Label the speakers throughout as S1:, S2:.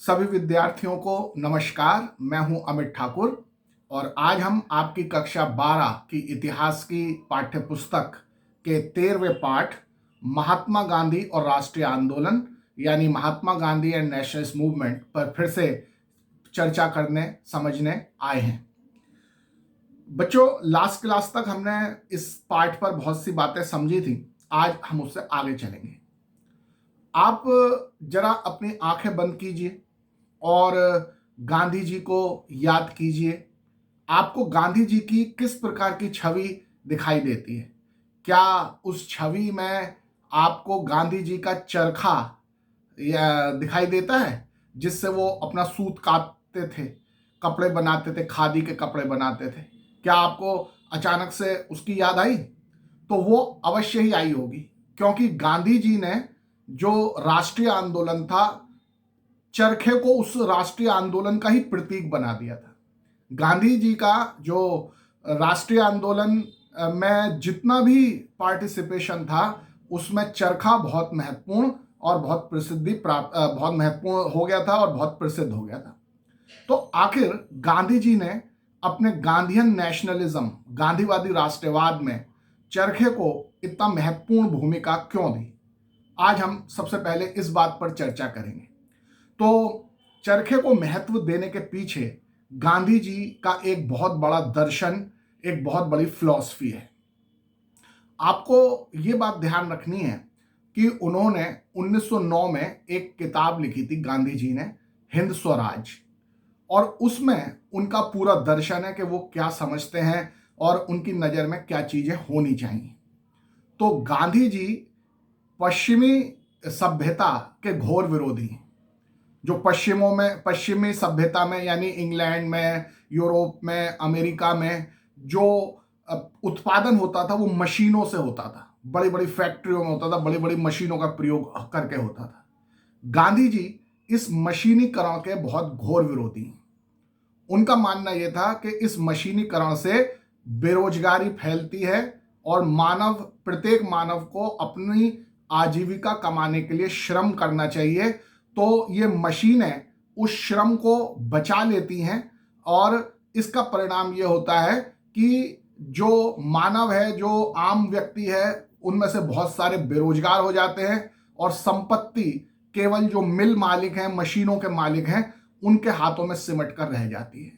S1: सभी विद्यार्थियों को नमस्कार। मैं हूं अमित ठाकुर और आज हम आपकी कक्षा 12 की इतिहास की पाठ्य पुस्तक के 13वें पाठ महात्मा गांधी और राष्ट्रीय आंदोलन यानी Mahatma Gandhi and nationalist movement पर फिर से चर्चा करने समझने आए हैं। बच्चों, लास्ट क्लास तक हमने इस पाठ पर बहुत सी बातें समझी थी। आज हम उससे आगे चलेंगे। आप जरा अपनी आंखें बंद कीजिए और गांधी जी को याद कीजिए। आपको गांधी जी की किस प्रकार की छवि दिखाई देती है? क्या उस छवि में आपको गांधी जी का चरखा या दिखाई देता है, जिससे वो अपना सूत काटते थे, कपड़े बनाते थे, खादी के कपड़े बनाते थे? क्या आपको अचानक से उसकी याद आई? तो वो अवश्य ही आई होगी, क्योंकि गांधी जी ने जो राष्ट्रीय आंदोलन था, चरखे को उस राष्ट्रीय आंदोलन का ही प्रतीक बना दिया था। गांधी जी का जो राष्ट्रीय आंदोलन में जितना भी पार्टिसिपेशन था, उसमें चरखा बहुत महत्वपूर्ण और बहुत महत्वपूर्ण हो गया था और बहुत प्रसिद्ध हो गया था। तो आखिर गांधी जी ने अपने गांधीयन नेशनलिज्म, गांधीवादी राष्ट्रवाद में चरखे को इतना महत्वपूर्ण भूमिका क्यों दी? आज हम सबसे पहले इस बात पर चर्चा करेंगे। तो चरखे को महत्व देने के पीछे गांधी जी का एक बहुत बड़ा दर्शन, एक बहुत बड़ी फिलॉसफी है। आपको ये बात ध्यान रखनी है कि उन्होंने 1909 में एक किताब लिखी थी, गांधी जी ने, हिंद स्वराज, और उसमें उनका पूरा दर्शन है कि वो क्या समझते हैं और उनकी नज़र में क्या चीज़ें होनी चाहिए। तो गांधी जी पश्चिमी सभ्यता के घोर विरोधी हैं। जो पश्चिमी सभ्यता में, यानी इंग्लैंड में, यूरोप में, अमेरिका में जो उत्पादन होता था वो मशीनों से होता था, बड़ी बड़ी फैक्ट्रियों में होता था, बड़ी बड़ी मशीनों का प्रयोग करके होता था। गांधी जी इस मशीनीकरण के बहुत घोर विरोधी हैं। उनका मानना यह था कि इस मशीनीकरण से बेरोजगारी फैलती है और प्रत्येक मानव को अपनी आजीविका कमाने के लिए श्रम करना चाहिए। तो ये मशीनें उस श्रम को बचा लेती हैं और इसका परिणाम ये होता है कि जो मानव है, जो आम व्यक्ति है, उनमें से बहुत सारे बेरोजगार हो जाते हैं और संपत्ति केवल जो मिल मालिक हैं, मशीनों के मालिक हैं, उनके हाथों में सिमट कर रह जाती है।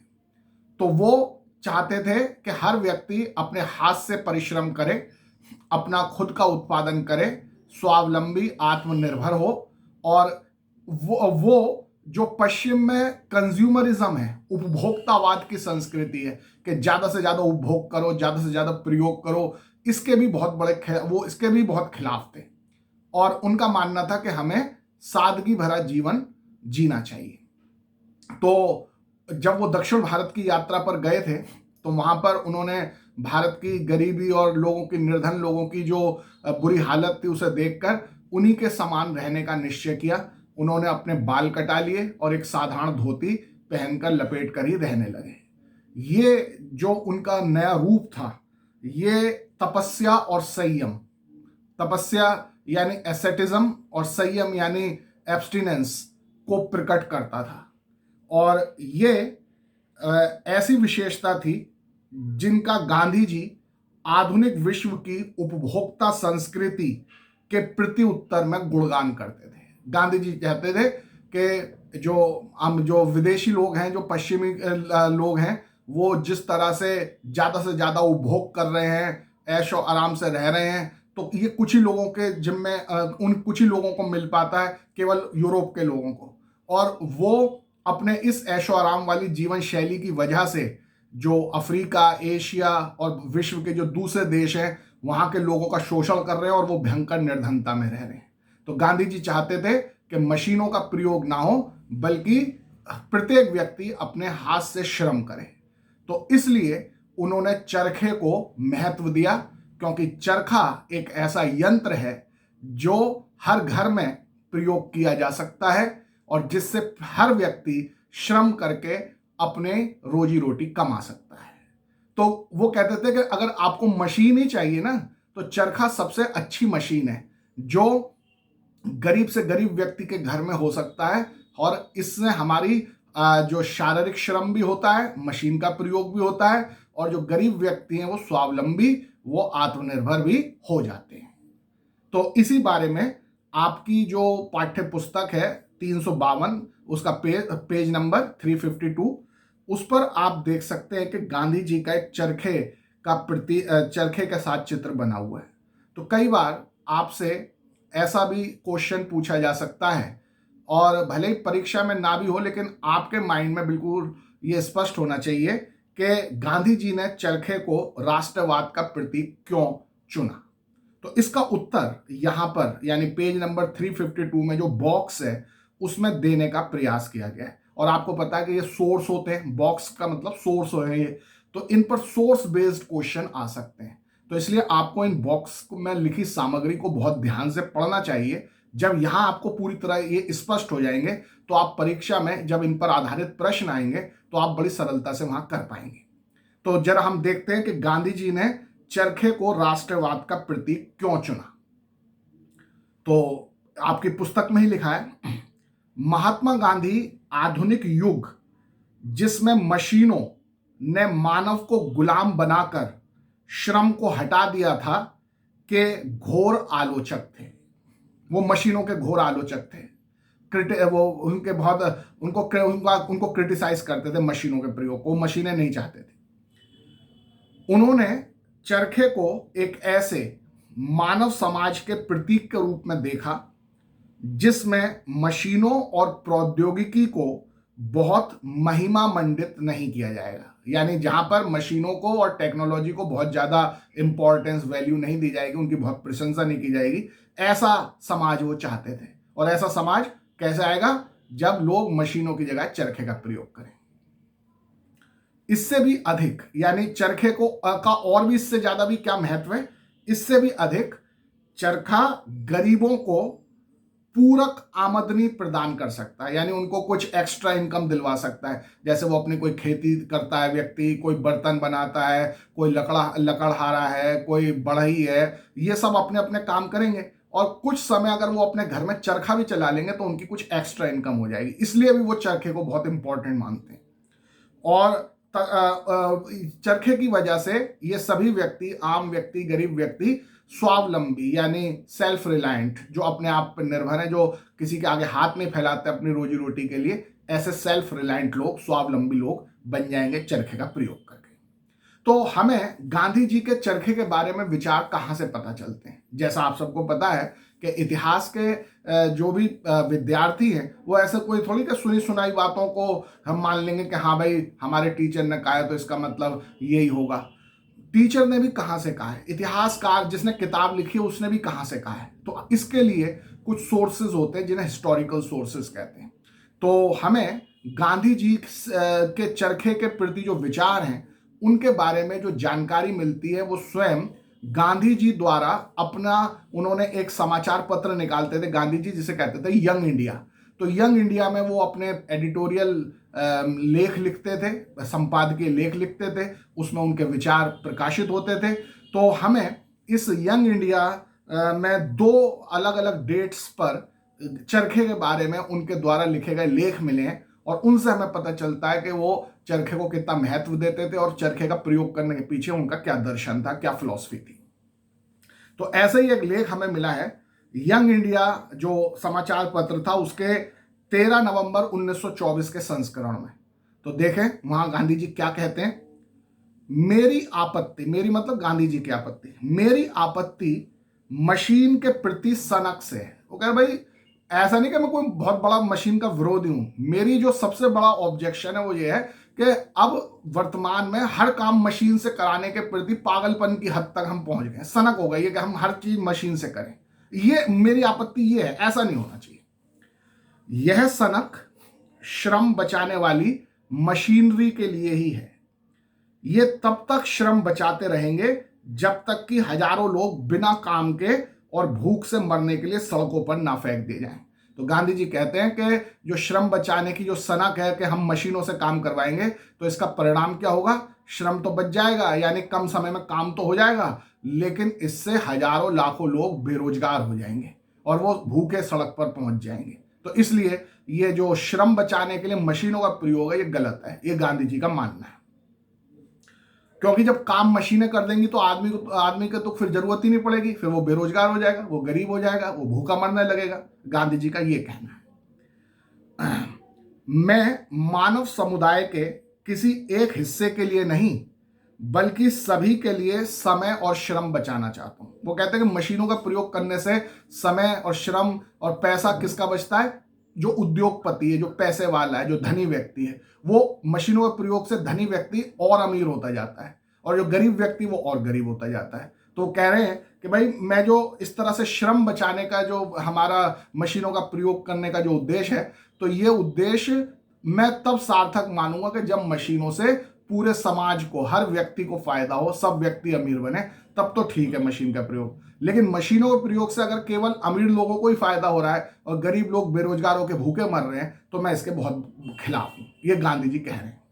S1: तो वो चाहते थे कि हर व्यक्ति अपने हाथ से परिश्रम करे, अपना खुद का उत्पादन करे, स्वावलंबी, आत्मनिर्भर हो। और वो जो पश्चिम में कंज्यूमरिज्म है, उपभोक्तावाद की संस्कृति है कि ज्यादा से ज्यादा उपभोग करो, ज्यादा से ज्यादा प्रयोग करो, इसके भी बहुत खिलाफ थे। और उनका मानना था कि हमें सादगी भरा जीवन जीना चाहिए। तो जब वो दक्षिण भारत की यात्रा पर गए थे, तो वहां पर उन्होंने भारत की गरीबी और निर्धन लोगों की जो बुरी हालत थी, उसे देखकर उन्हीं के समान रहने का निश्चय किया। उन्होंने अपने बाल कटा लिए और एक साधारण धोती पहनकर लपेट कर ही रहने लगे। ये जो उनका नया रूप था, ये तपस्या और संयम, तपस्या यानी एसेटिज्म और संयम यानी एब्स्टिनेंस को प्रकट करता था। और ये ऐसी विशेषता थी जिनका गांधी जी आधुनिक विश्व की उपभोक्ता संस्कृति के प्रति उत्तर में गुणगान करते थे। गांधी जी कहते थे कि जो विदेशी लोग हैं, जो पश्चिमी लोग हैं, वो जिस तरह से ज्यादा उपभोग कर रहे हैं, ऐशो आराम से रह रहे हैं, तो ये कुछ ही लोगों के जिम्मे उन कुछ ही लोगों को मिल पाता है, केवल यूरोप के लोगों को। और वो अपने इस ऐशो आराम वाली जीवन शैली की वजह से जो अफ्रीका, एशिया और विश्व के जो दूसरे देश हैं, वहां के लोगों का शोषण कर रहे हैं और वो भयंकर निर्धनता में रह रहे हैं। तो गांधी जी चाहते थे कि मशीनों का प्रयोग ना हो, बल्कि प्रत्येक व्यक्ति अपने हाथ से श्रम करे। तो इसलिए उन्होंने चरखे को महत्व दिया, क्योंकि चरखा एक ऐसा यंत्र है जो हर घर में प्रयोग किया जा सकता है और जिससे हर व्यक्ति श्रम करके अपने रोजी रोटी कमा सकता है। तो वो कहते थे कि अगर आपको मशीन ही चाहिए ना, तो चरखा सबसे अच्छी मशीन है, जो गरीब से गरीब व्यक्ति के घर में हो सकता है और इससे हमारी जो शारीरिक श्रम भी होता है, मशीन का प्रयोग भी होता है, और जो गरीब व्यक्ति हैं वो स्वावलंबी, वो आत्मनिर्भर भी हो जाते हैं। तो इसी बारे में आपकी जो पाठ्य पुस्तक है 352, उसका पेज नंबर 352, उस पर आप देख सकते हैं कि गांधी जी का एक चरखे के साथ चित्र बना हुआ है। तो कई बार आपसे ऐसा भी क्वेश्चन पूछा जा सकता है, और भले ही परीक्षा में ना भी हो, लेकिन आपके माइंड में बिल्कुल ये स्पष्ट होना चाहिए कि गांधी जी ने चरखे को राष्ट्रवाद का प्रतीक क्यों चुना। तो इसका उत्तर यहां पर यानी पेज नंबर 352 में जो बॉक्स है उसमें देने का प्रयास किया गया है। और आपको पता है कि ये सोर्स होते हैं, बॉक्स का मतलब सोर्स है ये, तो इन पर सोर्स बेस्ड क्वेश्चन आ सकते हैं। तो इसलिए आपको इन बॉक्स में लिखी सामग्री को बहुत ध्यान से पढ़ना चाहिए। जब यहां आपको पूरी तरह ये स्पष्ट हो जाएंगे तो आप परीक्षा में जब इन पर आधारित प्रश्न आएंगे तो आप बड़ी सरलता से वहां कर पाएंगे। तो जरा हम देखते हैं कि गांधी जी ने चरखे को राष्ट्रवाद का प्रतीक क्यों चुना। तो आपकी पुस्तक में ही लिखा है, महात्मा गांधी आधुनिक युग जिसमें मशीनों ने मानव को गुलाम बनाकर श्रम को हटा दिया था के घोर आलोचक थे। वो मशीनों के घोर आलोचक थे। वो उनके बहुत उनको क्रिटिसाइज करते थे मशीनों के प्रयोग को, मशीनें नहीं चाहते थे। उन्होंने चरखे को एक ऐसे मानव समाज के प्रतीक के रूप में देखा जिसमें मशीनों और प्रौद्योगिकी को बहुत महिमा मंडित नहीं किया जाएगा, यानी जहां पर मशीनों को और टेक्नोलॉजी को बहुत ज्यादा इंपॉर्टेंस वैल्यू नहीं दी जाएगी, उनकी बहुत प्रशंसा नहीं की जाएगी, ऐसा समाज वो चाहते थे। और ऐसा समाज कैसे आएगा? जब लोग मशीनों की जगह चरखे का प्रयोग करें। इससे भी अधिक, यानी चरखे को का और भी इससे ज्यादा भी क्या महत्व है, इससे भी अधिक चरखा गरीबों को पूरक आमदनी प्रदान कर सकता है, यानी उनको कुछ एक्स्ट्रा इनकम दिलवा सकता है। जैसे वो अपनी कोई खेती करता है व्यक्ति, कोई बर्तन बनाता है, कोई लकड़हारा है, कोई बढ़ई है, ये सब अपने अपने काम करेंगे और कुछ समय अगर वो अपने घर में चरखा भी चला लेंगे तो उनकी कुछ एक्स्ट्रा इनकम हो जाएगी। इसलिए भी वो चरखे को बहुत इंपॉर्टेंट मानते हैं। और चरखे की वजह से ये सभी व्यक्ति, आम व्यक्ति, गरीब व्यक्ति स्वावलंबी यानी सेल्फ रिलायंट, जो अपने आप पर निर्भर है, जो किसी के आगे हाथ नहीं फैलाते अपनी रोजी रोटी के लिए, ऐसे सेल्फ रिलायंट लोग, स्वावलंबी लोग बन जाएंगे चरखे का प्रयोग करके। तो हमें गांधी जी के चरखे के बारे में विचार कहां से पता चलते हैं? जैसा आप सबको पता है कि इतिहास के जो भी विद्यार्थी हैं वो ऐसे कोई थोड़ी कि सुनी सुनाई बातों को हम मान लेंगे कि हाँ भाई हमारे टीचर ने कहा है तो इसका मतलब यही होगा। टीचर ने भी कहां से कहा है, इतिहासकार जिसने किताब लिखी है उसने भी कहां से कहा है। तो इसके लिए कुछ सोर्सेज होते हैं जिन्हें हिस्टोरिकल सोर्सेज कहते हैं। तो हमें गांधी जी के चरखे के प्रति जो विचार हैं उनके बारे में जो जानकारी मिलती है वो स्वयं गांधी जी द्वारा उन्होंने एक समाचार पत्र निकालते थे गांधी जी, जिसे कहते थे यंग इंडिया। तो यंग इंडिया में वो अपने एडिटोरियल लेख लिखते थे, संपादकीय लेख लिखते थे, उसमें उनके विचार प्रकाशित होते थे। तो हमें इस यंग इंडिया में दो अलग अलग डेट्स पर चरखे के बारे में उनके द्वारा लिखे गए लेख मिले हैं और उनसे हमें पता चलता है कि वो चरखे को कितना महत्व देते थे और चरखे का प्रयोग करने के पीछे उनका क्या दर्शन था, क्या फिलॉसफी थी। तो ऐसे ही एक लेख हमें मिला है यंग इंडिया जो समाचार पत्र था उसके 13 नवंबर 1924 के संस्करण में। तो देखें वहां गांधी जी क्या कहते हैं। मेरी आपत्ति, मेरी मतलब गांधी जी की आपत्ति, मेरी आपत्ति मशीन के प्रति सनक से है। वो कह रहे भाई ऐसा नहीं कि मैं कोई बहुत बड़ा मशीन का विरोधी हूं, मेरी जो सबसे बड़ा ऑब्जेक्शन है वो ये है कि अब वर्तमान में हर काम मशीन से कराने के प्रति पागलपन की हद तक हम पहुंच गए, सनक हो गई है कि हम हर चीज मशीन से करें। ये मेरी आपत्ति ये है, ऐसा नहीं होना चाहिए। यह सनक श्रम बचाने वाली मशीनरी के लिए ही है। ये तब तक श्रम बचाते रहेंगे जब तक कि हजारों लोग बिना काम के और भूख से मरने के लिए सड़कों पर ना फेंक दिए जाएं। तो गांधी जी कहते हैं कि जो श्रम बचाने की जो सनक है कि हम मशीनों से काम करवाएंगे तो इसका परिणाम क्या होगा? श्रम तो बच जाएगा, यानी कम समय में काम तो हो जाएगा, लेकिन इससे हजारों लाखों लोग बेरोजगार हो जाएंगे और वो भूखे सड़क पर पहुंच जाएंगे। तो इसलिए ये जो श्रम बचाने के लिए मशीनों का प्रयोग है ये गलत है, ये गांधी जी का मानना है। क्योंकि जब काम मशीनें कर देंगी तो आदमी को तो फिर जरूरत ही नहीं पड़ेगी, फिर वो बेरोजगार हो जाएगा, वो गरीब हो जाएगा, वो भूखा मरने लगेगा। गांधी जी का ये कहना है। मैं मानव समुदाय के किसी एक हिस्से के लिए नहीं बल्कि सभी के लिए समय और श्रम बचाना चाहता हूं। वो कहते हैं कि मशीनों का प्रयोग करने से समय और श्रम और पैसा किसका बचता है? जो उद्योगपति है, जो पैसे वाला है, जो धनी व्यक्ति है, वो मशीनों के प्रयोग से धनी व्यक्ति और अमीर होता जाता है और जो गरीब व्यक्ति वो और गरीब होता जाता है। तो कह रहे हैं कि भाई मैं जो इस तरह से श्रम बचाने का जो हमारा मशीनों का प्रयोग करने का जो उद्देश्य है, तो ये उद्देश्य मैं तब सार्थक मानूंगा कि जब मशीनों से पूरे समाज को, हर व्यक्ति को फायदा हो, सब व्यक्ति अमीर बने, तब तो ठीक है मशीन का प्रयोग। लेकिन मशीनों के प्रयोग से अगर केवल अमीर लोगों को ही फायदा हो रहा है और गरीब लोग बेरोजगार होकर भूखे मर रहे हैं, तो मैं इसके बहुत खिलाफ हूं। ये गांधी जी कह रहे हैं।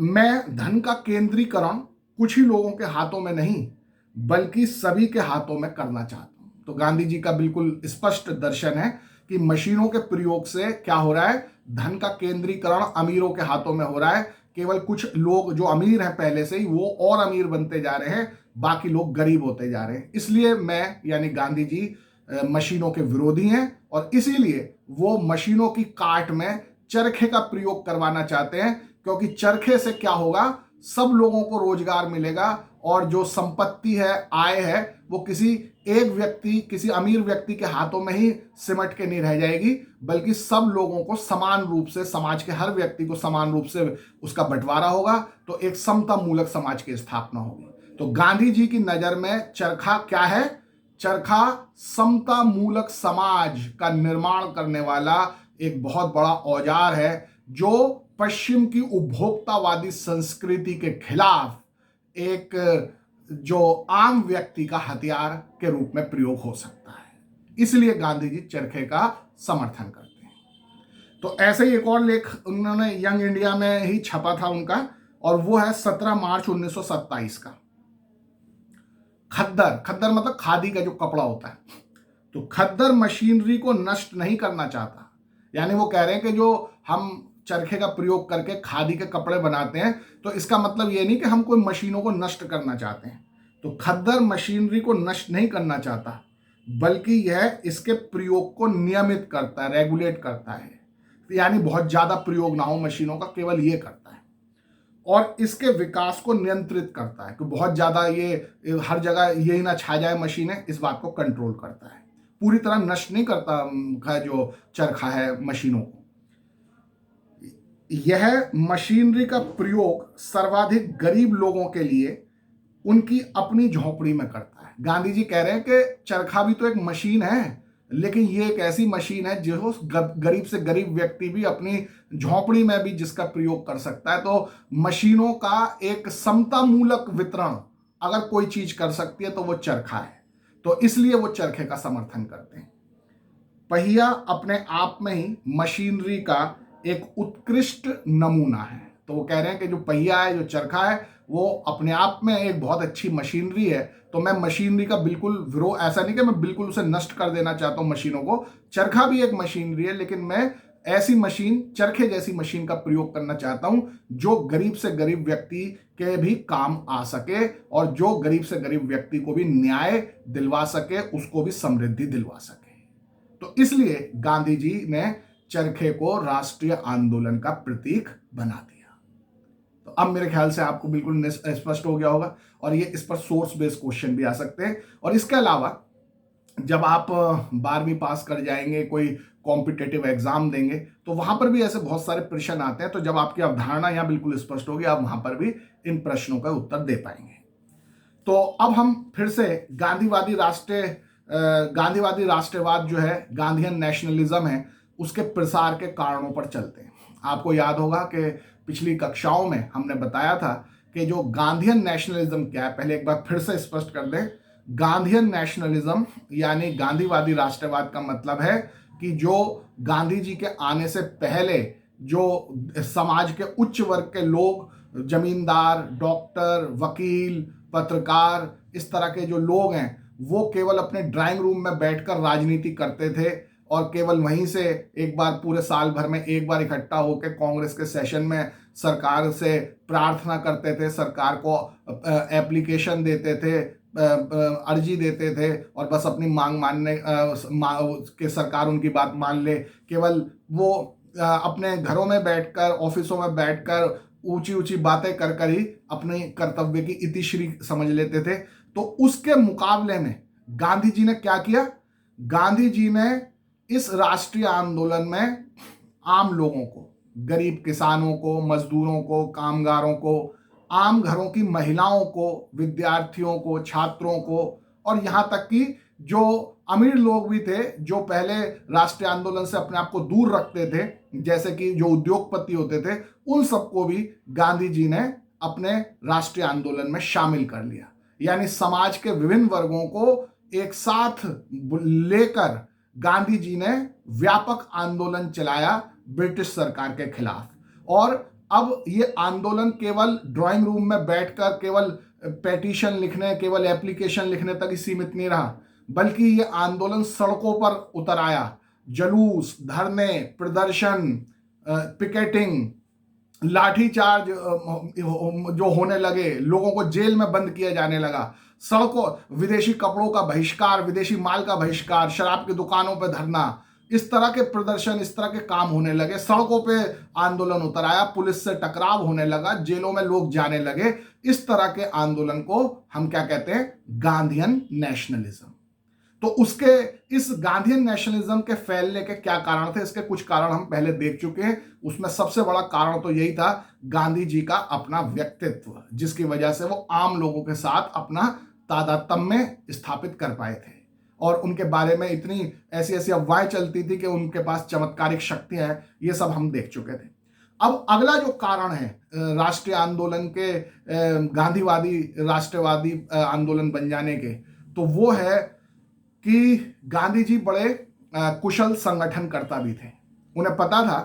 S1: मैं धन का केंद्रीकरण कुछ ही लोगों के हाथों में नहीं बल्कि सभी के हाथों में करना चाहता हूं। तो गांधी जी का बिल्कुल स्पष्ट दर्शन है कि मशीनों के प्रयोग से क्या हो रहा है? धन का केंद्रीकरण अमीरों के हाथों में हो रहा है। केवल कुछ लोग जो अमीर हैं पहले से ही, वो और अमीर बनते जा रहे हैं, बाकी लोग गरीब होते जा रहे हैं। इसलिए मैं यानी गांधी जी मशीनों के विरोधी हैं और इसीलिए वो मशीनों की काट में चरखे का प्रयोग करवाना चाहते हैं, क्योंकि चरखे से क्या होगा? सब लोगों को रोजगार मिलेगा और जो संपत्ति है, आय है, वो किसी एक व्यक्ति, किसी अमीर व्यक्ति के हाथों में ही सिमट के नहीं रह जाएगी, बल्कि सब लोगों को समान रूप से, समाज के हर व्यक्ति को समान रूप से उसका बंटवारा होगा। तो एक समता मूलक समाज की स्थापना होगी। तो गांधी जी की नजर में चरखा क्या है? चरखा समता मूलक समाज का निर्माण करने वाला एक बहुत बड़ा औजार है, जो पश्चिम की उपभोक्तावादी संस्कृति के खिलाफ एक जो आम व्यक्ति का हथियार के रूप में प्रयोग हो सकता है। इसलिए गांधी जी चरखे का समर्थन करते हैं। तो ऐसे ही एक और लेख उन्होंने यंग इंडिया में ही छपा था उनका, और वो है 17 मार्च 1927 का। खद्दर, खद्दर मतलब खादी का जो कपड़ा होता है, तो खद्दर मशीनरी को नष्ट नहीं करना चाहता। यानी वो कह रहे हैं कि जो हम चरखे का प्रयोग करके खादी के कपड़े बनाते हैं, तो इसका मतलब ये नहीं कि हम कोई मशीनों को नष्ट करना चाहते हैं। तो खद्दर मशीनरी को नष्ट नहीं करना चाहता, बल्कि यह इसके प्रयोग को नियमित करता है, रेगुलेट करता है। यानी बहुत ज्यादा प्रयोग ना हो मशीनों का, केवल ये करता है। और इसके विकास को नियंत्रित करता है कि बहुत ज्यादा ये हर जगह यही ना छा जाए मशीनें, इस बात को कंट्रोल करता है। पूरी तरह नष्ट नहीं करता जो चरखा है मशीनों को। यह मशीनरी का प्रयोग सर्वाधिक गरीब लोगों के लिए उनकी अपनी झोंपड़ी में करता है। गांधी जी कह रहे हैं कि चरखा भी तो एक मशीन है, लेकिन ये एक ऐसी मशीन है जो गरीब से गरीब व्यक्ति भी अपनी झोंपड़ी में भी जिसका प्रयोग कर सकता है। तो मशीनों का एक समतामूलक वितरण अगर कोई चीज कर सकती है तो वो चरखा है। तो इसलिए वो चरखे का समर्थन करते हैं। पहिया अपने आप में ही मशीनरी का एक उत्कृष्ट नमूना है। तो वो कह रहे हैं कि जो पहिया है, जो चरखा है, वो अपने आप में एक बहुत अच्छी मशीनरी है। तो मैं मशीनरी का बिल्कुल विरोध, ऐसा नहीं कि मैं बिल्कुल उसे नष्ट कर देना चाहता हूं मशीनों को। चरखा भी एक मशीनरी है, लेकिन मैं ऐसी मशीन, चरखे जैसी मशीन का प्रयोग करना चाहता हूं जो गरीब से गरीब व्यक्ति के भी काम आ सके और जो गरीब से गरीब व्यक्ति को भी न्याय दिलवा सके, उसको भी समृद्धि दिलवा सके। तो इसलिए गांधी जी ने चरखे को राष्ट्रीय आंदोलन का प्रतीक बना दिया। तो अब मेरे ख्याल से आपको बिल्कुल स्पष्ट हो गया होगा, और ये इस पर सोर्स बेस्ड क्वेश्चन भी आ सकते हैं। और इसके अलावा जब आप 12वीं पास कर जाएंगे, कोई कॉम्पिटेटिव एग्जाम देंगे, तो वहां पर भी ऐसे बहुत सारे प्रश्न आते हैं। तो जब आपकी अवधारणा यहाँ बिल्कुल स्पष्ट होगी, आप वहां पर भी इन प्रश्नों का उत्तर दे पाएंगे। तो अब हम फिर से गांधीवादी राष्ट्रवाद जो है, गांधीयन नेशनलिज्म है, उसके प्रसार के कारणों पर चलते हैं। आपको याद होगा कि पिछली कक्षाओं में हमने बताया था कि जो गांधीयन नेशनलिज्म क्या है, पहले एक बार फिर से स्पष्ट कर दें। गांधीयन नेशनलिज्म यानी गांधीवादी राष्ट्रवाद का मतलब है कि जो गांधी जी के आने से पहले जो समाज के उच्च वर्ग के लोग, जमींदार, डॉक्टर, वकील, पत्रकार, इस तरह के जो लोग हैं, वो केवल अपने ड्राइंग रूम में बैठकर राजनीति करते थे और केवल वहीं से एक बार पूरे साल भर में एक बार इकट्ठा होकर कांग्रेस के सेशन में सरकार से प्रार्थना करते थे, सरकार को एप्लीकेशन देते थे, अर्जी देते थे और बस अपनी मांग मानने के सरकार उनकी बात मान ले। केवल वो अपने घरों में बैठकर, ऑफिसों में बैठकर ऊंची ऊंची बातें कर कर ही अपने कर्तव्य की इतिश्री समझ लेते थे। तो उसके मुकाबले में गांधी जी ने क्या किया? गांधी जी ने इस राष्ट्रीय आंदोलन में आम लोगों को, गरीब किसानों को, मजदूरों को, कामगारों को, आम घरों की महिलाओं को, विद्यार्थियों को, छात्रों को और यहाँ तक कि जो अमीर लोग भी थे जो पहले राष्ट्रीय आंदोलन से अपने आप को दूर रखते थे, जैसे कि जो उद्योगपति होते थे, उन सबको भी गांधी जी ने अपने राष्ट्रीय आंदोलन में शामिल कर लिया। यानी समाज के विभिन्न वर्गों को एक साथ लेकर गांधी जी ने व्यापक आंदोलन चलाया ब्रिटिश सरकार के खिलाफ। और अब ये आंदोलन केवल ड्राइंग रूम में बैठकर केवल पेटिशन लिखने, केवल एप्लीकेशन लिखने तक ही सीमित नहीं रहा, बल्कि ये आंदोलन सड़कों पर उतर आया। जुलूस, धरने, प्रदर्शन, पिकेटिंग, लाठीचार्ज जो होने लगे, लोगों को जेल में बंद किया जाने लगा, सड़कों, विदेशी कपड़ों का बहिष्कार, विदेशी माल का बहिष्कार, शराब की दुकानों पर धरना, इस तरह के प्रदर्शन, इस तरह के काम होने लगे। सड़कों पे आंदोलन उतर आया, पुलिस से टकराव होने लगा, जेलों में लोग जाने लगे। इस तरह के आंदोलन को हम क्या कहते हैं? Gandhian nationalism. तो उसके इस गांधीयन नेशनलिज्म के फैलने के क्या कारण थे? इसके कुछ कारण हम पहले देख चुके हैं। उसमें सबसे बड़ा कारण तो यही था गांधी जी का अपना व्यक्तित्व, जिसकी वजह से वो आम लोगों के साथ अपना तादात्म्य स्थापित कर पाए थे। और उनके बारे में इतनी ऐसी ऐसी अफवाहें चलती थी कि उनके पास चमत्कारिक शक्तियां हैं, ये सब हम देख चुके थे। अब अगला जो कारण है राष्ट्रीय आंदोलन के, गांधीवादी राष्ट्रवादी आंदोलन बन जाने के, तो वो है कि गांधी जी बड़े कुशल संगठनकर्ता भी थे। उन्हें पता था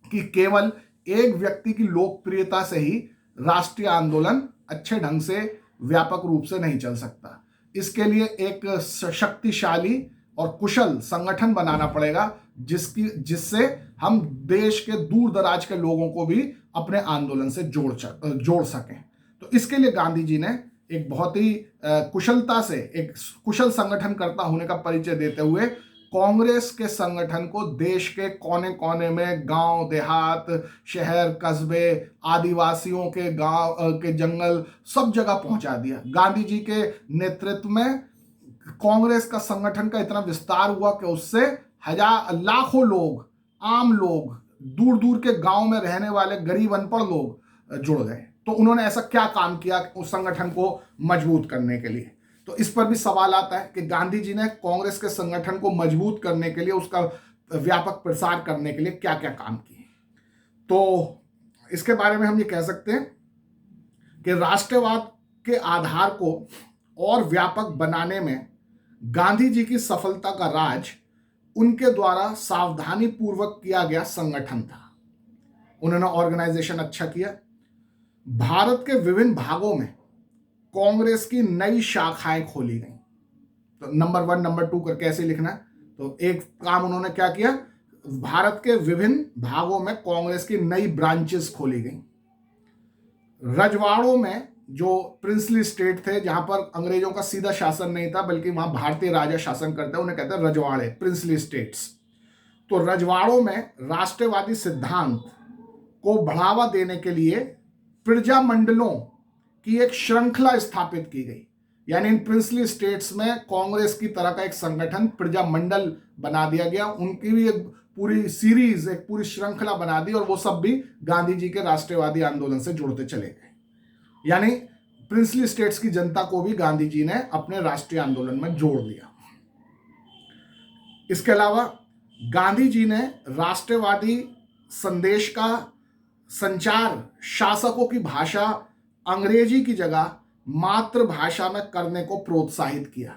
S1: कि केवल एक व्यक्ति की लोकप्रियता से ही राष्ट्रीय आंदोलन अच्छे ढंग से व्यापक रूप से नहीं चल सकता। इसके लिए एक शक्तिशाली और कुशल संगठन बनाना पड़ेगा जिससे हम देश के दूर दराज के लोगों को भी अपने आंदोलन से जोड़ सकें। तो इसके लिए गांधी जी ने एक बहुत ही कुशलता से एक कुशल संगठनकर्ता होने का परिचय देते हुए कांग्रेस के संगठन को देश के कोने कोने में, गांव देहात, शहर कस्बे, आदिवासियों के गांव के जंगल, सब जगह पहुंचा दिया। गांधी जी के नेतृत्व में कांग्रेस का संगठन का इतना विस्तार हुआ कि उससे लाखों लोग, आम लोग, दूर दूर के गांव में रहने वाले गरीब अनपढ़ लोग जुड़ गए। तो उन्होंने ऐसा क्या काम किया उस संगठन को मजबूत करने के लिए? तो इस पर भी सवाल आता है कि गांधी जी ने कांग्रेस के संगठन को मजबूत करने के लिए, उसका व्यापक प्रसार करने के लिए क्या क्या काम किए। तो इसके बारे में हम ये कह सकते हैं कि राष्ट्रवाद के आधार को और व्यापक बनाने में गांधी जी की सफलता का राज उनके द्वारा सावधानी पूर्वक किया गया संगठन था। उन्होंने ऑर्गेनाइजेशन अच्छा किया। भारत के विभिन्न भागों में कांग्रेस की नई शाखाएं खोली गई। तो नंबर 1, नंबर 2 करके ऐसे लिखना है। तो एक काम उन्होंने क्या किया, भारत के विभिन्न भागों में कांग्रेस की नई ब्रांचेस खोली गई। रजवाड़ों में, जो प्रिंसली स्टेट थे जहां पर अंग्रेजों का सीधा शासन नहीं था बल्कि वहां भारतीय राजा शासन करते हैं, उन्हें कहते हैं रजवाड़े, प्रिंसली स्टेट्स। तो रजवाड़ों में राष्ट्रवादी सिद्धांत को बढ़ावा देने के लिए प्रजा मंडलों की एक श्रृंखला स्थापित की गई। यानी इन प्रिंसली स्टेट्स में कांग्रेस की तरह का एक संगठन, प्रजा मंडल बना दिया गया। उनकी भी एक पूरी सीरीज, एक पूरी श्रृंखला बना दी और वो सब भी गांधी जी के राष्ट्रवादी आंदोलन से जुड़ते चले गए। यानी प्रिंसली स्टेट्स की जनता को भी गांधी जी ने अपने राष्ट्रीय आंदोलन में जोड़ लिया। इसके अलावा गांधी जी ने राष्ट्रवादी संदेश का संचार शासकों की भाषा अंग्रेजी की जगह मातृभाषा में करने को प्रोत्साहित किया।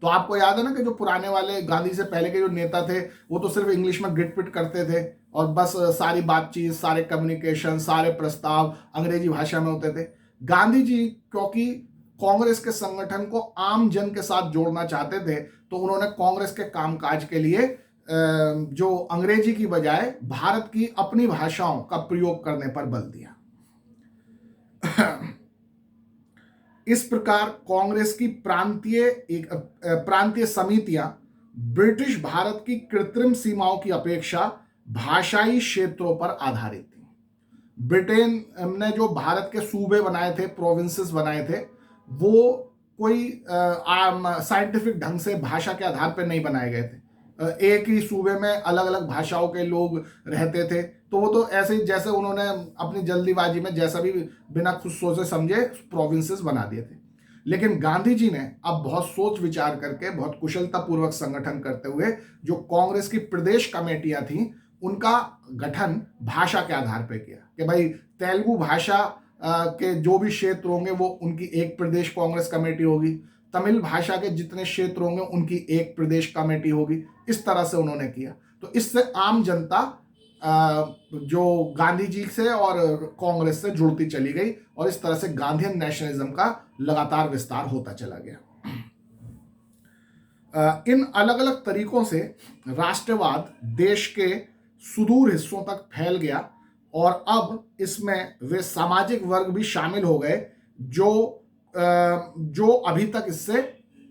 S1: तो आपको याद है ना कि जो पुराने वाले गांधी से पहले के जो नेता थे वो तो सिर्फ इंग्लिश में गिटपिट करते थे और बस सारी बातचीत, सारे कम्युनिकेशन, सारे प्रस्ताव अंग्रेजी भाषा में होते थे। गांधी जी क्योंकि कांग्रेस के संगठन को आम जन के साथ जोड़ना चाहते थे, तो उन्होंने कांग्रेस के कामकाज के लिए जो अंग्रेजी की बजाय भारत की अपनी भाषाओं का प्रयोग करने पर बल दिया। इस प्रकार कांग्रेस की प्रांतीय समितियां ब्रिटिश भारत की कृत्रिम सीमाओं की अपेक्षा भाषाई क्षेत्रों पर आधारित थी। ब्रिटेन ने जो भारत के सूबे बनाए थे, प्रोविंसेस बनाए थे, वो कोई साइंटिफिक ढंग से भाषा के आधार पर नहीं बनाए गए थे। एक ही सूबे में अलग अलग भाषाओं के लोग रहते थे, तो वो तो ऐसे ही जैसे उन्होंने अपनी जल्दीबाजी में जैसा भी बिना खुद सोचे समझे प्रोविंसेस बना दिए थे। लेकिन गांधी जी ने अब बहुत सोच विचार करके, बहुत कुशलतापूर्वक संगठन करते हुए जो कांग्रेस की प्रदेश कमेटियां थी, उनका गठन भाषा के आधार पर किया कि भाई तेलुगु भाषा के जो भी क्षेत्र होंगे वो उनकी एक प्रदेश कांग्रेस कमेटी होगी, तमिल भाषा के जितने क्षेत्र होंगे उनकी एक प्रदेश कमेटी होगी। इस तरह से उन्होंने किया। तो इससे आम जनता जो गांधी जी से और कांग्रेस से जुड़ती चली गई और इस तरह से गांधीयन नेशनलिज्म का लगातार विस्तार होता चला गया। इन अलग अलग तरीकों से राष्ट्रवाद देश के सुदूर हिस्सों तक फैल गया और अब इसमें वे सामाजिक वर्ग भी शामिल हो गए जो अभी तक इससे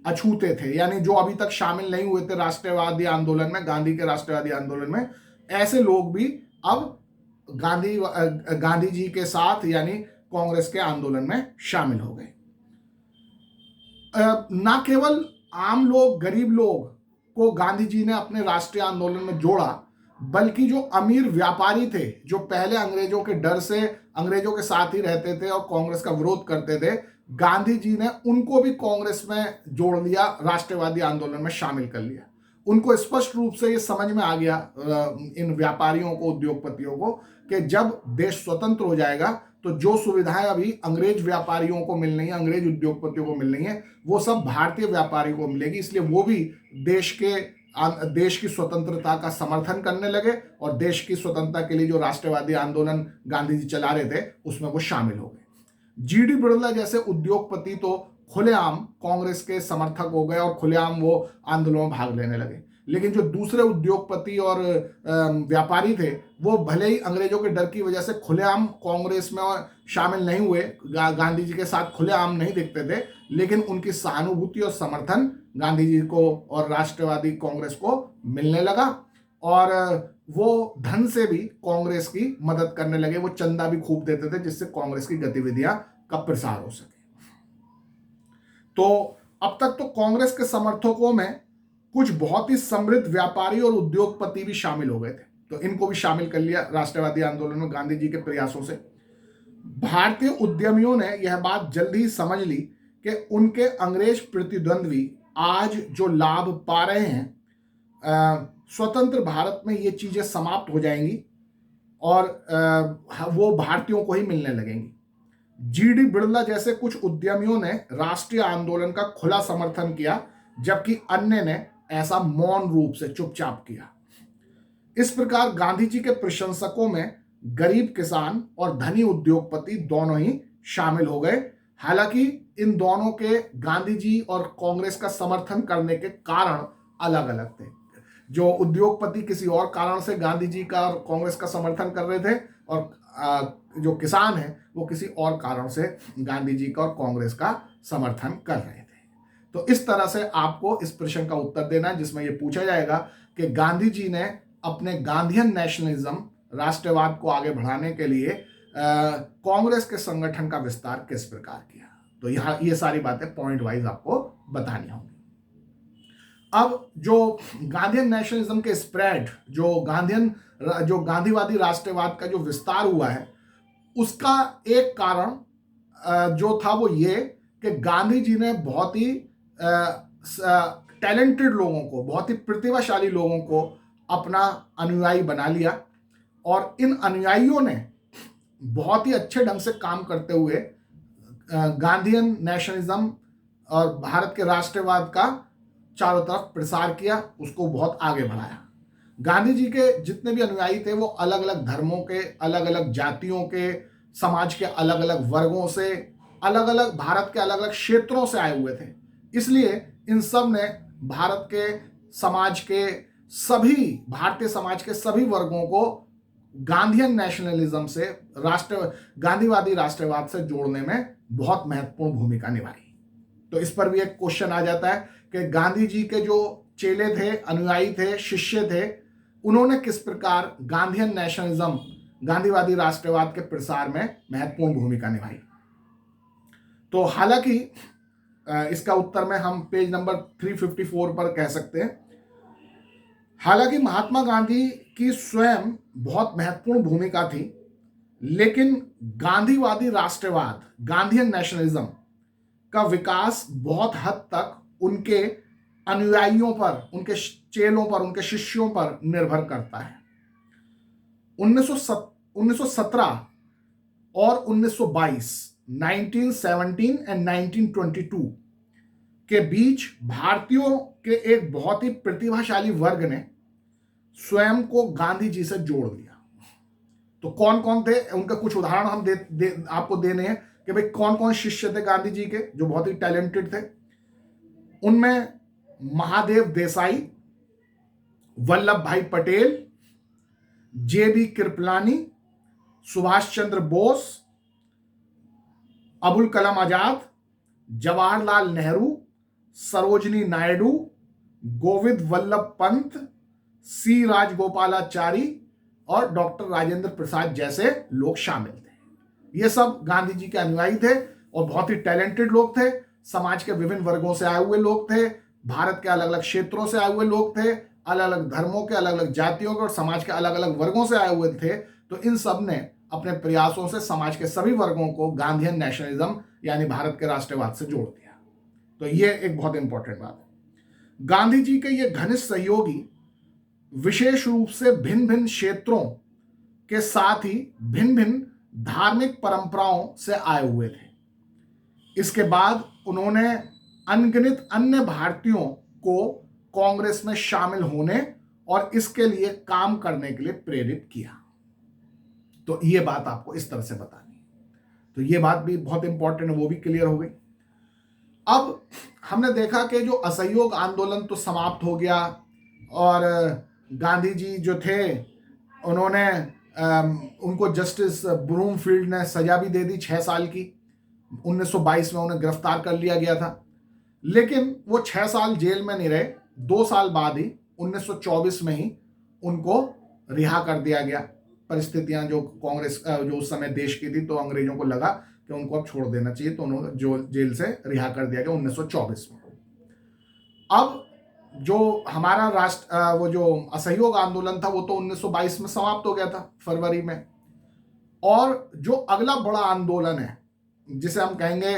S1: अछूते थे, यानी जो अभी तक शामिल नहीं हुए थे राष्ट्रवादी आंदोलन में, गांधी के राष्ट्रवादी आंदोलन में। ऐसे लोग भी अब गांधी जी के साथ यानी कांग्रेस के आंदोलन में शामिल हो गए। ना केवल आम लोग, गरीब लोग को गांधी जी ने अपने राष्ट्रीय आंदोलन में जोड़ा, बल्कि जो अमीर व्यापारी थे, जो पहले अंग्रेजों के डर से अंग्रेजों के साथ ही रहते थे और कांग्रेस का विरोध करते थे, गांधी जी ने उनको भी कांग्रेस में जोड़ लिया, राष्ट्रवादी आंदोलन में शामिल कर लिया। उनको स्पष्ट रूप से ये समझ में आ गया, इन व्यापारियों को, उद्योगपतियों को, कि जब देश स्वतंत्र हो जाएगा तो जो सुविधाएं अभी अंग्रेज व्यापारियों को मिल रही है, अंग्रेज उद्योगपतियों को मिल रही है, वो सब भारतीय व्यापारियों को मिलेगी। इसलिए वो भी देश की स्वतंत्रता का समर्थन करने लगे और देश की स्वतंत्रता के लिए जो राष्ट्रवादी आंदोलन गांधी जी चला रहे थे उसमें वो शामिल हो गए। जीडी बिड़ला जैसे उद्योगपति तो खुलेआम कांग्रेस के समर्थक हो गए और खुलेआम वो आंदोलनों में भाग लेने लगे। लेकिन जो दूसरे उद्योगपति और व्यापारी थे, वो भले ही अंग्रेजों के डर की वजह से खुलेआम कांग्रेस में शामिल नहीं हुए, गांधी जी के साथ खुलेआम नहीं दिखते थे, लेकिन उनकी सहानुभूति और समर्थन गांधी जी को और राष्ट्रवादी कांग्रेस को मिलने लगा और वो धन से भी कांग्रेस की मदद करने लगे। वो चंदा भी खूब देते थे जिससे कांग्रेस की गतिविधियां का प्रसार हो सके। तो अब तक तो कांग्रेस के समर्थकों में कुछ बहुत ही समृद्ध व्यापारी और उद्योगपति भी शामिल हो गए थे, तो इनको भी शामिल कर लिया राष्ट्रवादी आंदोलन में गांधी जी के प्रयासों से। भारतीय उद्यमियों ने यह बात जल्दी ही समझ ली कि उनके अंग्रेज प्रतिद्वंद्वी आज जो लाभ पा रहे हैं, स्वतंत्र भारत में ये चीजें समाप्त हो जाएंगी और वो भारतीयों को ही मिलने लगेंगी। जीडी बिड़ला जैसे कुछ उद्यमियों ने राष्ट्रीय आंदोलन का खुला समर्थन किया, जबकि अन्य ने ऐसा मौन रूप से चुपचाप किया। इस प्रकार गांधी जी के प्रशंसकों में गरीब किसान और धनी उद्योगपति दोनों ही शामिल हो गए। हालांकि इन दोनों के गांधी जी और कांग्रेस का समर्थन करने के कारण अलग अलग थे। जो उद्योगपति किसी और कारण से गांधी जी का और कांग्रेस का समर्थन कर रहे थे और जो किसान हैं वो किसी और कारण से गांधी जी का और कांग्रेस का समर्थन कर रहे थे। तो इस तरह से आपको इस प्रश्न का उत्तर देना है, जिसमें यह पूछा जाएगा कि गांधी जी ने अपने गांधीयन नेशनलिज्म, राष्ट्रवाद को आगे बढ़ाने के लिए कांग्रेस के संगठन का विस्तार किस प्रकार किया। तो यहाँ ये सारी बातें पॉइंट वाइज आपको बतानी होंगी। अब जो गांधीयन नेशनलिज्म के स्प्रेड, जो गांधीवादी राष्ट्रवाद का जो विस्तार हुआ है, उसका एक कारण जो था वो ये कि गांधी जी ने बहुत ही टैलेंटेड लोगों को, बहुत ही प्रतिभाशाली लोगों को अपना अनुयायी बना लिया और इन अनुयायियों ने बहुत ही अच्छे ढंग से काम करते हुए गांधीयन नेशनलिज्म और भारत के राष्ट्रवाद का चारों तरफ प्रसार किया, उसको बहुत आगे बढ़ाया। गांधी जी के जितने भी अनुयायी थे वो अलग अलग धर्मों के, अलग अलग जातियों के, समाज के अलग अलग वर्गों से अलग अलग भारत के अलग अलग क्षेत्रों से आए हुए थे। इसलिए इन सब ने भारत के समाज के सभी भारतीय समाज के सभी वर्गों को गांधीयन नेशनलिज्म से गांधीवादी राष्ट्रवाद से जोड़ने में बहुत महत्वपूर्ण भूमिका निभाई। तो इस पर भी एक क्वेश्चन आ जाता है कि गांधी जी के जो चेले थे, अनुयायी थे, शिष्य थे, उन्होंने किस प्रकार गांधीयन नेशनलिज्म, गांधीवादी राष्ट्रवाद के प्रसार में महत्वपूर्ण भूमिका निभाई। तो हालांकि इसका उत्तर में हम पेज नंबर 354 पर कह सकते हैं, हालांकि महात्मा गांधी की स्वयं बहुत महत्वपूर्ण भूमिका थी, लेकिन गांधीवादी राष्ट्रवाद, गांधीयन नेशनलिज्म का विकास बहुत हद तक उनके अनुयायियों पर, उनके चेलों पर, उनके शिष्यों पर निर्भर करता है। 1917 और 1922, 1917 एंड 1922 के बीच भारतीयों के एक बहुत ही प्रतिभाशाली वर्ग ने स्वयं को गांधी जी से जोड़ दिया। तो कौन कौन थे, उनका कुछ उदाहरण हम आपको देने हैं कि भाई कौन कौन शिष्य थे गांधी जी के जो बहुत ही टैलेंटेड थे। उनमें महादेव देसाई, वल्लभ भाई पटेल, जे.बी. कृपलानी, सुभाष चंद्र बोस, अबुल कलाम आजाद, जवाहरलाल नेहरू, सरोजनी नायडू, गोविंद वल्लभ पंत, सी राजगोपालाचारी और डॉक्टर राजेंद्र प्रसाद जैसे लोग शामिल थे। ये सब गांधी जी के अनुयायी थे और बहुत ही टैलेंटेड लोग थे। समाज के विभिन्न वर्गों से आए हुए लोग थे, भारत के अलग अलग क्षेत्रों से आए हुए लोग थे, अलग अलग धर्मों के, अलग अलग जातियों के और समाज के अलग अलग वर्गों से आए हुए थे। तो इन सब ने अपने प्रयासों से समाज के सभी वर्गों को गांधीयन नेशनलिज्म यानी भारत के राष्ट्रवाद से जोड़ दिया। तो ये एक बहुत इंपॉर्टेंट बात है। गांधी जी के ये घनिष्ठ सहयोगी विशेष रूप से भिन्न भिन्न क्षेत्रों के साथ ही भिन्न भिन्न धार्मिक परंपराओं से आए हुए थे। इसके बाद उन्होंने अनगिनत अन्य भारतीयों को कांग्रेस में शामिल होने और इसके लिए काम करने के लिए प्रेरित किया। तो ये बात आपको इस तरह से बतानी है। तो ये बात भी बहुत इंपॉर्टेंट है, वो भी क्लियर हो गई। अब हमने देखा कि जो असहयोग आंदोलन तो समाप्त हो गया और गांधी जी जो थे उन्होंने उनको जस्टिस ब्रूमफील्ड ने सजा भी दे दी 6 साल की। 1922 में उन्हें गिरफ्तार कर लिया गया था, लेकिन वो 6 साल जेल में नहीं रहे। 2 साल बाद ही 1924 में ही उनको रिहा कर दिया गया। परिस्थितियां जो कांग्रेस जो उस समय देश की थी, तो अंग्रेजों को लगा कि उनको अब छोड़ देना चाहिए, तो उन्होंने जो जेल से रिहा कर दिया गया 1924 में। अब जो हमारा वो जो असहयोग आंदोलन था वो तो 1922 में समाप्त हो गया था, फरवरी में। और जो अगला बड़ा आंदोलन है जिसे हम कहेंगे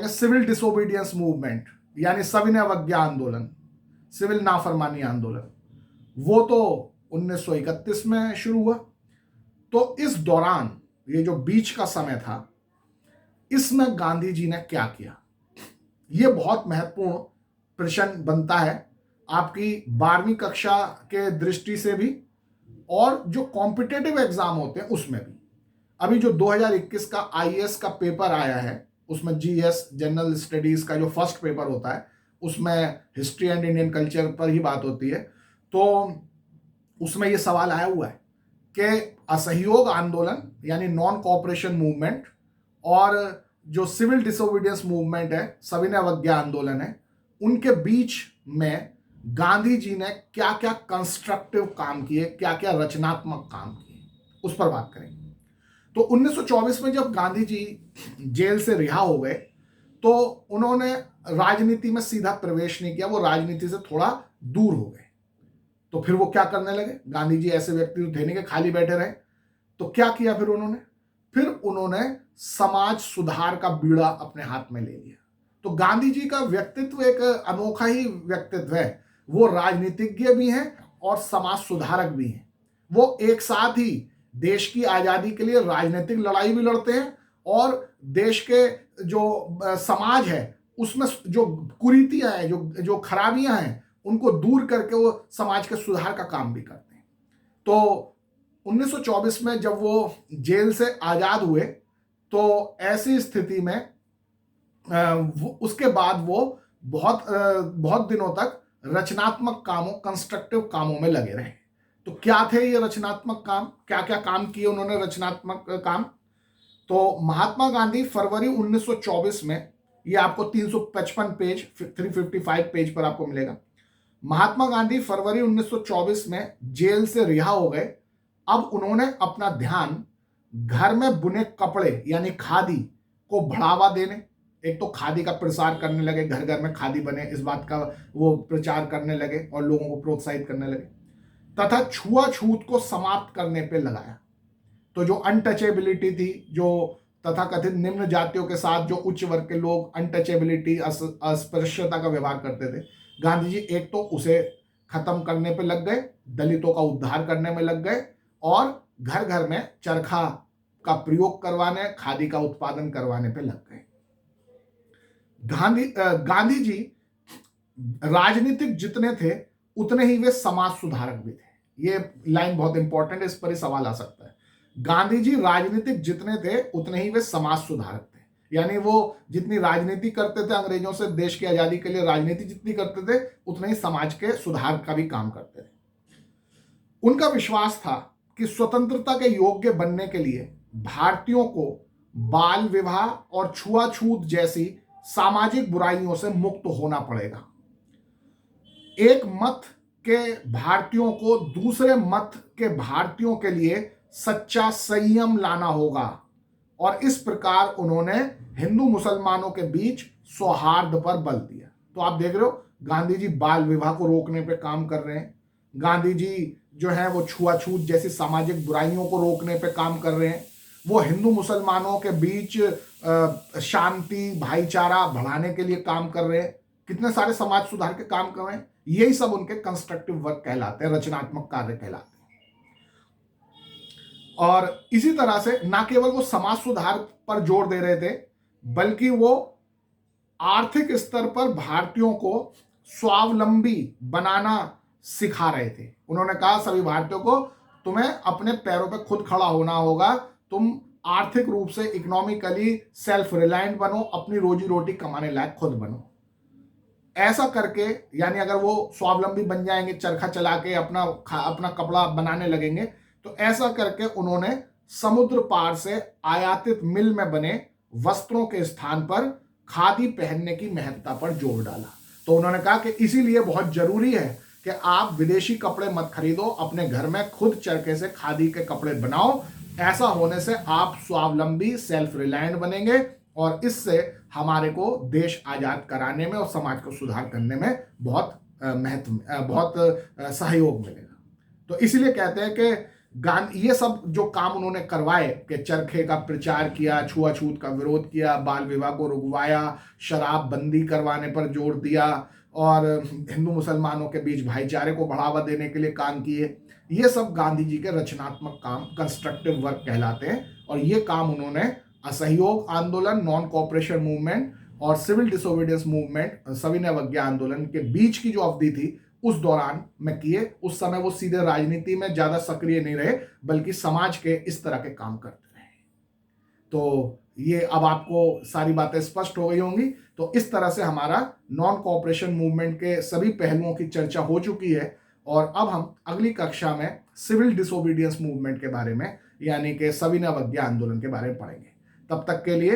S1: सिविल डिसोबीडियंस मूवमेंट यानी सविनय अवज्ञा आंदोलन, सिविल नाफरमानी आंदोलन, वो तो 1931 में शुरू हुआ। तो इस दौरान ये जो बीच का समय था, इसमें गांधी जी ने क्या किया, ये बहुत महत्वपूर्ण प्रश्न बनता है आपकी 12वीं कक्षा के दृष्टि से भी और जो कॉम्पिटिटिव एग्जाम होते हैं उसमें भी। अभी जो 2021 का आईएएस का पेपर आया है, उसमें जीएस जनरल स्टडीज का जो फर्स्ट पेपर होता है उसमें हिस्ट्री एंड इंडियन कल्चर पर ही बात होती है। तो उसमें ये सवाल आया हुआ है कि असहयोग आंदोलन यानी नॉन कोऑपरेशन मूवमेंट और जो सिविल डिसोबीडियंस मूवमेंट है, सविनय अवज्ञा आंदोलन है, उनके बीच में गांधी जी ने क्या क्या कंस्ट्रक्टिव काम किए, क्या क्या रचनात्मक काम किए, उस पर बात करेंगे। तो 1924 में जब गांधी जी जेल से रिहा हो गए तो उन्होंने राजनीति में सीधा प्रवेश नहीं किया, वो राजनीति से थोड़ा दूर हो गए। तो फिर वो क्या करने लगे, गांधी जी ऐसे व्यक्ति थे नहीं कि खाली बैठे रहे। तो क्या किया फिर उन्होंने समाज सुधार का बीड़ा अपने हाथ में ले लिया। तो गांधी जी का व्यक्तित्व एक अनोखा ही व्यक्तित्व है। वो राजनीतिज्ञ भी हैं और समाज सुधारक भी हैं। वो एक साथ ही देश की आजादी के लिए राजनीतिक लड़ाई भी लड़ते हैं और देश के जो समाज है उसमें जो कुरीतियां हैं, जो खराबियां हैं, उनको दूर करके वो समाज के सुधार का काम भी करते हैं। तो 1924 में जब वो जेल से आजाद हुए तो ऐसी स्थिति में उसके बाद वो बहुत दिनों तक रचनात्मक कामों, कंस्ट्रक्टिव कामों में लगे रहे। तो क्या थे ये रचनात्मक काम, क्या क्या काम किए उन्होंने रचनात्मक काम? तो महात्मा गांधी फरवरी 1924 में, ये आपको 355 पेज 355 पेज पर आपको मिलेगा। महात्मा गांधी फरवरी 1924 में जेल से रिहा हो गए। अब उन्होंने अपना ध्यान घर में बुने कपड़े यानी खादी को बढ़ावा देने, एक तो खादी का प्रसार करने लगे, घर घर में खादी बने, इस बात का वो प्रचार करने लगे और लोगों को प्रोत्साहित करने लगे, तथा छुआछूत को समाप्त करने पे लगाया। तो जो अनटचेबिलिटी थी, जो तथाकथित निम्न जातियों के साथ जो उच्च वर्ग के लोग अनटचेबिलिटी, अस्पृश्यता का व्यवहार करते थे, गांधी जी एक तो उसे खत्म करने पे लग गए, दलितों का उद्धार करने में लग गए और घर घर में चरखा का प्रयोग करवाने, खादी का उत्पादन करवाने पे लग गए। गांधी जी राजनीतिक जितने थे उतने ही वे समाज सुधारक भी थे। ये लाइन बहुत इंपॉर्टेंट है, इस पर ही सवाल आ सकता है। गांधी जी राजनीतिक जितने थे उतने ही वे समाज सुधारक थे, यानी वो जितनी राजनीति करते थे अंग्रेजों से देश की आजादी के लिए, राजनीति जितनी करते थे उतने ही समाज के सुधार का भी काम करते थे। उनका विश्वास था कि स्वतंत्रता के योग्य बनने के लिए भारतीयों को बाल विवाह और छुआछूत जैसी सामाजिक बुराइयों से मुक्त होना पड़ेगा। एक मत के भारतीयों को दूसरे मत के भारतीयों के लिए सच्चा संयम लाना होगा और इस प्रकार उन्होंने हिंदू मुसलमानों के बीच सौहार्द पर बल दिया। तो आप देख रहे हो गांधी जी बाल विवाह को रोकने पे काम कर रहे हैं, गांधी जी जो है वो छुआछूत जैसी सामाजिक बुराइयों को रोकने पे काम कर रहे हैं, वो हिंदू मुसलमानों के बीच शांति भाईचारा बढ़ाने के लिए काम कर रहे हैं, कितने सारे समाज सुधार के काम कर रहे हैं। यही सब उनके कंस्ट्रक्टिव वर्क कहलाते हैं, रचनात्मक कार्य कहलाते हैं। और इसी तरह से ना केवल वो समाज सुधार पर जोर दे रहे थे, बल्कि वो आर्थिक स्तर पर भारतीयों को स्वावलंबी बनाना सिखा रहे थे। उन्होंने कहा सभी भारतीयों को तुम्हें अपने पैरों पर खुद खड़ा होना होगा, तुम आर्थिक रूप से इकोनॉमिकली सेल्फ रिलायंट बनो, अपनी रोजी रोटी कमाने लायक खुद बनो। ऐसा करके, यानी अगर वो स्वावलंबी बन जाएंगे, चरखा चला के अपना कपड़ा बनाने लगेंगे, तो ऐसा करके उन्होंने समुद्र पार से आयातित मिल में बने वस्त्रों के स्थान पर खादी पहनने की महत्ता पर जोर डाला। तो उन्होंने कहा कि इसीलिए बहुत जरूरी है कि आप विदेशी कपड़े मत खरीदो, अपने घर में खुद चरखे से खादी के कपड़े बनाओ। ऐसा होने से आप स्वावलंबी सेल्फ रिलायंट बनेंगे और इससे हमारे को देश आजाद कराने में और समाज को सुधार करने में बहुत सहयोग मिलेगा। तो इसीलिए कहते हैं कि ये सब जो काम उन्होंने करवाए कि चरखे का प्रचार किया, छुआछूत का विरोध किया, बाल विवाह को रुकवाया, शराब बंदी करवाने पर जोर दिया और हिंदू मुसलमानों के बीच भाईचारे को बढ़ावा देने के लिए काम किए, ये सब गांधी जी के रचनात्मक काम, कंस्ट्रक्टिव वर्क कहलाते हैं। और ये काम उन्होंने असहयोग आंदोलन, नॉन कोऑपरेशन मूवमेंट और सिविल डिसोबीडियंस मूवमेंट, सविनय अवज्ञा आंदोलन के बीच की जो अवधि थी उस दौरान में किए। उस समय वो सीधे राजनीति में ज्यादा सक्रिय नहीं रहे, बल्कि समाज के इस तरह के काम करते रहे। तो ये अब आपको सारी बातें स्पष्ट हो गई होंगी। तो इस तरह से हमारा नॉन कोऑपरेशन मूवमेंट के सभी पहलुओं की चर्चा हो चुकी है और अब हम अगली कक्षा में सिविल डिसोबीडियंस मूवमेंट के बारे में, यानी कि सविनय अवज्ञा आंदोलन के बारे में पढ़ेंगे। तब तक के लिए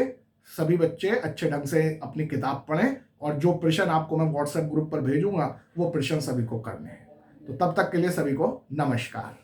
S1: सभी बच्चे अच्छे ढंग से अपनी किताब पढ़ें और जो प्रश्न आपको मैं व्हाट्सएप ग्रुप पर भेजूंगा वो प्रश्न सभी को करने हैं। तो तब तक के लिए सभी को नमस्कार।